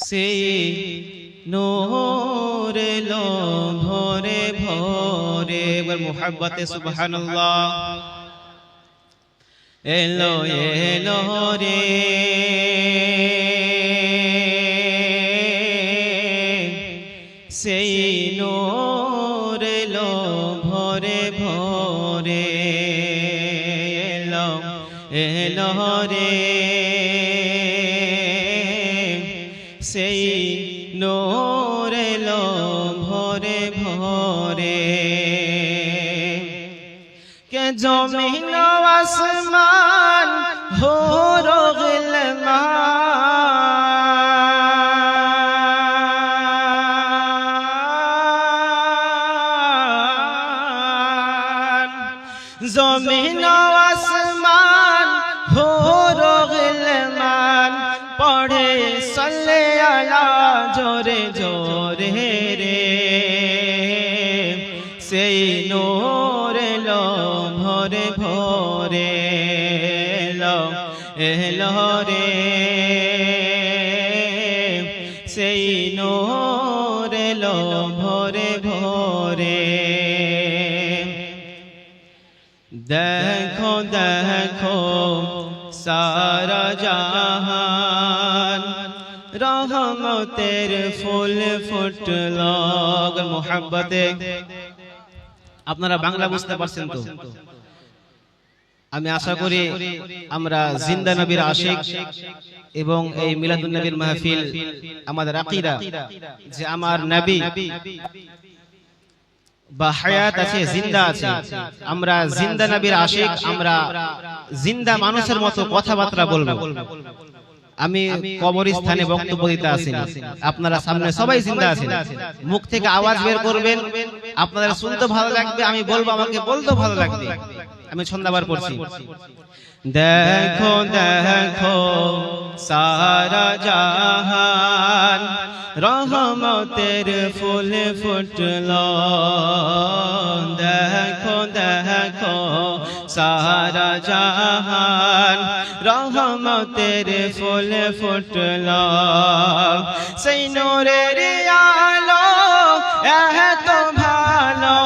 সেই নূর এলো ভরে ভরে। এবার মুহাব্বতে সুবহানাল্লাহ। এলো এলো রে সেই নূর এলো ভরে ভরে। এলো এলো রে সেই নূর এলো ভরে ভরে। কে জমিন আসমান হো রগলমান, জমিন আসমান হো রগলমান, পড়ে সাল্লে আলা জোরে জোরে রে সেই নূর এলো ভরে ভরে। এলো এলো রে সেই নূর এলো ভরে ভরে। দেখো দেখো সারা জাহান রহমতের ফুল ফুটলো। মুহাব্বতে আপনারা বাংলা বুঝতে পারছেন তো? আমি আশা করি আমরা জিন্দা নবীর আশিক এবং এই মিলাদুন নবীর মাহফিল আমাদের আকীদা যে আমার নবী বা হায়াত আছে, জিন্দা আছে। আমরা জিন্দা নবীর আশিক, আমরা জিন্দা মানুষের মতো কথাবার্তা বলবো। আমি কবরস্থানে বক্তব্য দিতে আসিনি, আপনারা সামনে সবাই জিন্দা আছেন, মুখ থেকে আওয়াজ বের করবেন, আপনাদের শুনতে ভালো লাগবে, আমি বলবো, আমাকে বলতে ভালো লাগবে। আমি ছন্দাবার পড়ছি। দেখো দেখো সারা জাহান রহমতের ফুল ফুটলো। দেখো দেখো সারা জাহান রহমতের ফুল ফুটলো। সেই নূরের আলো এত ভালো,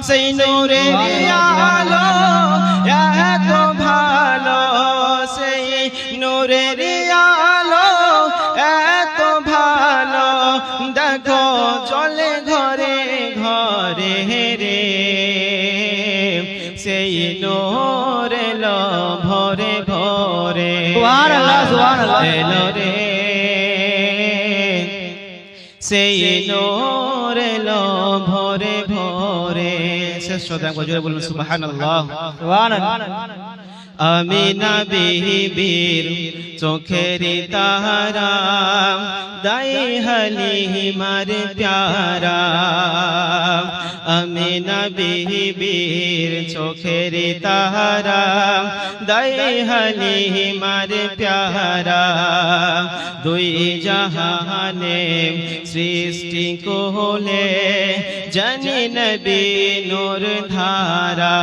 সেই নূরের আলো এত ভালো, সেই নূরের আলো এত ভালো। দেখো চলে ঘরে ঘরে রে সেই নূর এলো ভরে ভরে। এলো রে সেই নূর এলো ভরে ভরে। শেষ শ্রোতা জোরে বলুন সুবহানাল্লাহ। আমিনা বিবির চোখের তারা দাই হালিমার প্যারা। আমিনা বিবির চোখের তারা দাই হালিমার প্যারা। দুই জাহানে সৃষ্টি কোলে জানি নবী নূর ধারা।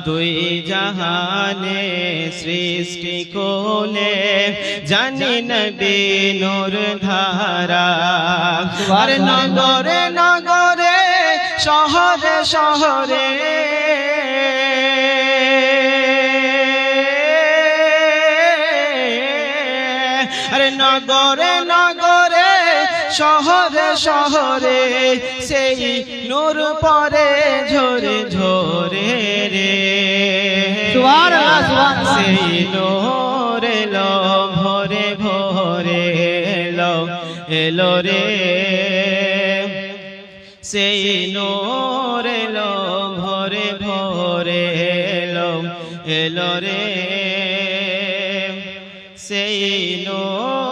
দুই জাহানে সৃষ্টি কোলে জানি নবী নূর ধারা। আর নগরে নগরে শহরে শহরে আরে নগরে নগরে শহরে শহরে সেই নূর পরে ঝরে ঝরে রে। সেই নূর এলো ভরে ভরে। এলো এলো রে সেই নূর এলো ভরে ভরে। এলো এলো রে সেই নূর